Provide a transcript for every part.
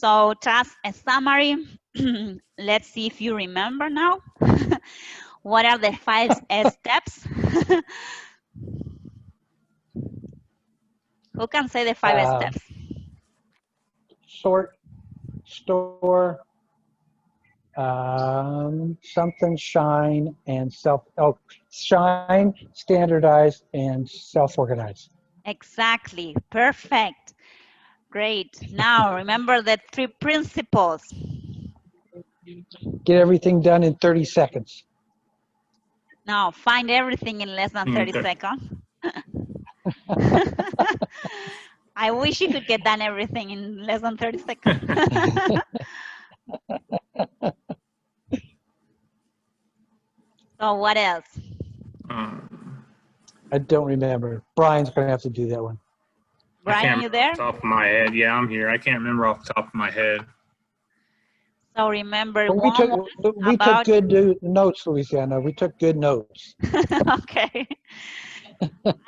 So just a summary. Let's see if you remember now. What are the 5 steps? Who can say the 5 steps? Sort, store, something, shine, and shine, standardize, and self-organize. Exactly. Perfect. Great. Now remember the 3 principles. Get everything done in 30 seconds. Now find everything in less than 30 seconds. I wish you could get done everything in less than 30 seconds. So what else? I don't remember. Brian's going to have to do that one. Brian, you there? Off the top of my head. Yeah, I'm here. I can't remember off the top of my head. So remember, we took good notes, Louisiana. We took good notes. Okay.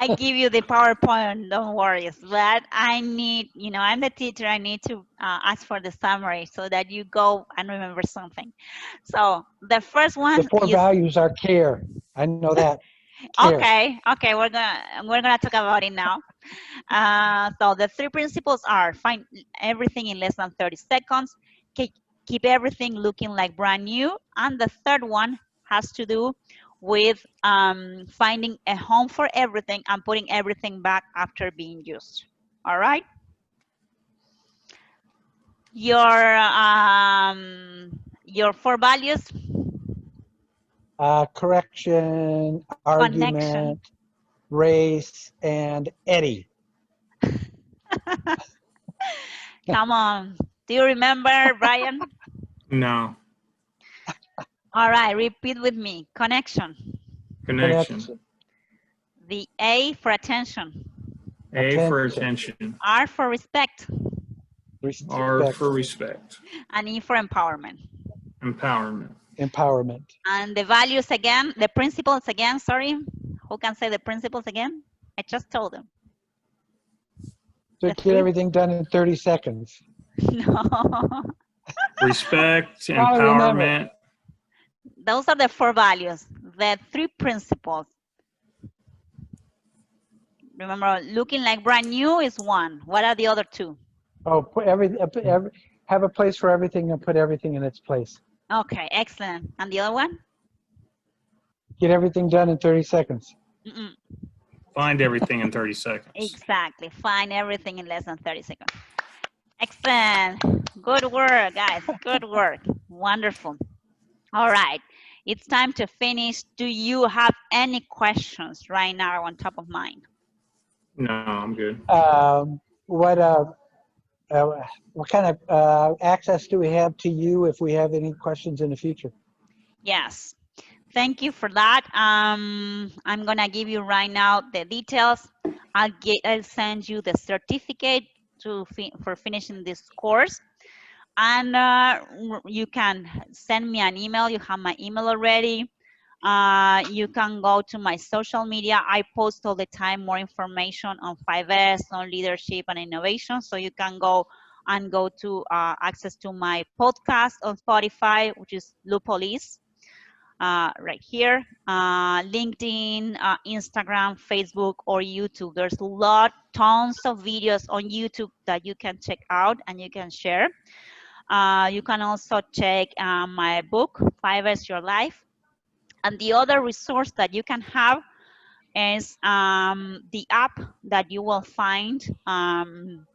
I give you the PowerPoint, don't worry. But I need, I'm the teacher. I need to ask for the summary so that you go and remember something. So the first one. The 4 values are care. I know that. Care. Okay. We're gonna talk about it now. So the 3 principles are: find everything in less than 30 seconds, keep everything looking like brand new, and the third one has to do with finding a home for everything and putting everything back after being used. All right. Your 4 values. Correction, argument, connection, race, and Eddie. Come on. Do you remember, Brian? No. All right, repeat with me. Connection. Connection. The A for attention. A for attention. R for respect. R for respect. And E for empowerment. Empowerment. Empowerment. And the values again, the principles again, sorry. Who can say the principles again? I just told them. To get everything done in 30 seconds. No. Respect, empowerment. Those are the 4 values. The 3 principles. Remember, looking like brand new is 1. What are the other 2? Oh, have a place for everything and put everything in its place. Okay, excellent. And the other one? Get everything done in 30 seconds. Find everything in 30 seconds. Exactly. Find everything in less than 30 seconds. Excellent. Good work, guys. Good work. Wonderful. All right. It's time to finish. Do you have any questions right now on top of mind? No, I'm good. What kind of access do we have to you if we have any questions in the future? Yes. Thank you for that. I'm gonna give you right now the details. I'll send you the certificate for finishing this course, and you can send me an email. You have my email already. You can go to my social media. I post all the time more information on 5S, on leadership and innovation. So you can go to access to my podcast on Spotify, which is Paulise. Right here, LinkedIn, Instagram, Facebook, or YouTube. There's tons of videos on YouTube that you can check out and you can share. You can also check my book, 5S Your Life. And the other resource that you can have is the app that you will find on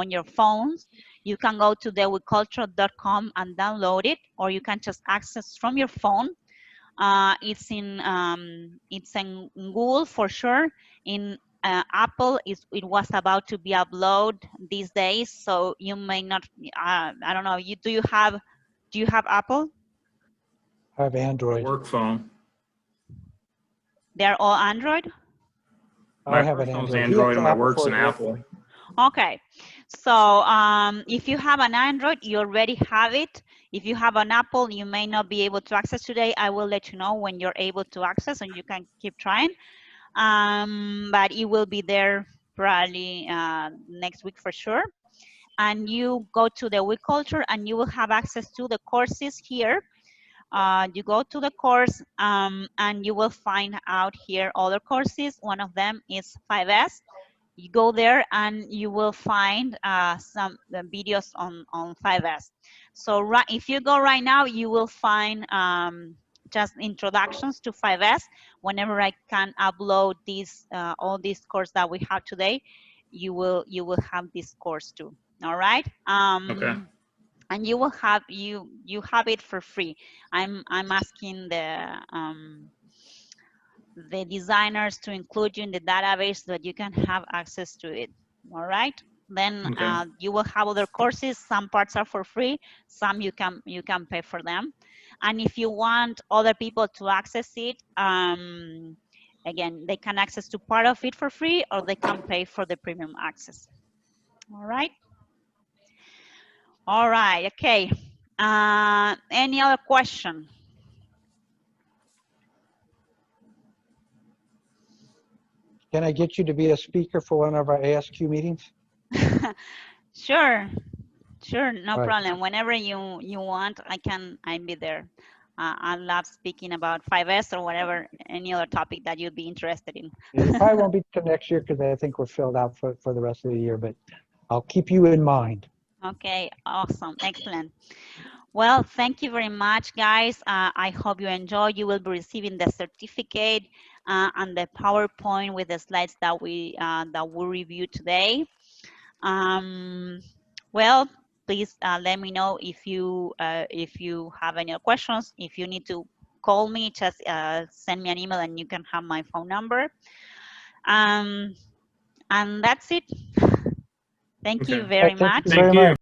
your phones. You can go to theweculture.com and download it, or you can just access from your phone. It's in Google for sure. In Apple, it was about to be uploaded these days, so you may not. I don't know. Do you have Apple? I have Android. Work phone. They're all Android? I have an Android. My work's an Apple. Okay, so if you have an Android, you already have it. If you have an Apple, you may not be able to access today. I will let you know when you're able to access, and you can keep trying. But it will be there probably next week for sure. and you go to the week culture, and you will have access to the courses here. You go to the course, and you will find out here other courses. One of them is 5S. You go there and you will find some videos on 5S. So if you go right now, you will find just introductions to 5S. Whenever I can upload these all these course that we have today, you will have this course too. All right. Okay. And you will have you have it for free. I'm asking the designers to include you in the database so that you can have access to it. All right. Then Okay. you will have other courses. Some parts are for free. Some you can pay for them. And if you want other people to access it, again, they can access to part of it for free, or they can pay for the premium access. All right. All right. Okay. Any other question? Can I get you to be a speaker for one of our ASQ meetings? Sure. Sure, no Right. problem. Whenever you want, I'll be there. I love speaking about 5S or whatever, any other topic that you'd be interested in. It probably won't be till next year because I think we're filled out for the rest of the year, but I'll keep you in mind. Okay, awesome, excellent. Well, thank you very much, guys. I hope you enjoy. You will be receiving the certificate and the PowerPoint with the slides that we reviewed today. Well, please let me know if you have any questions. If you need to call me, just send me an email, and you can have my phone number. And that's it. Thank you Okay. very Thank much. you very Thank you. much.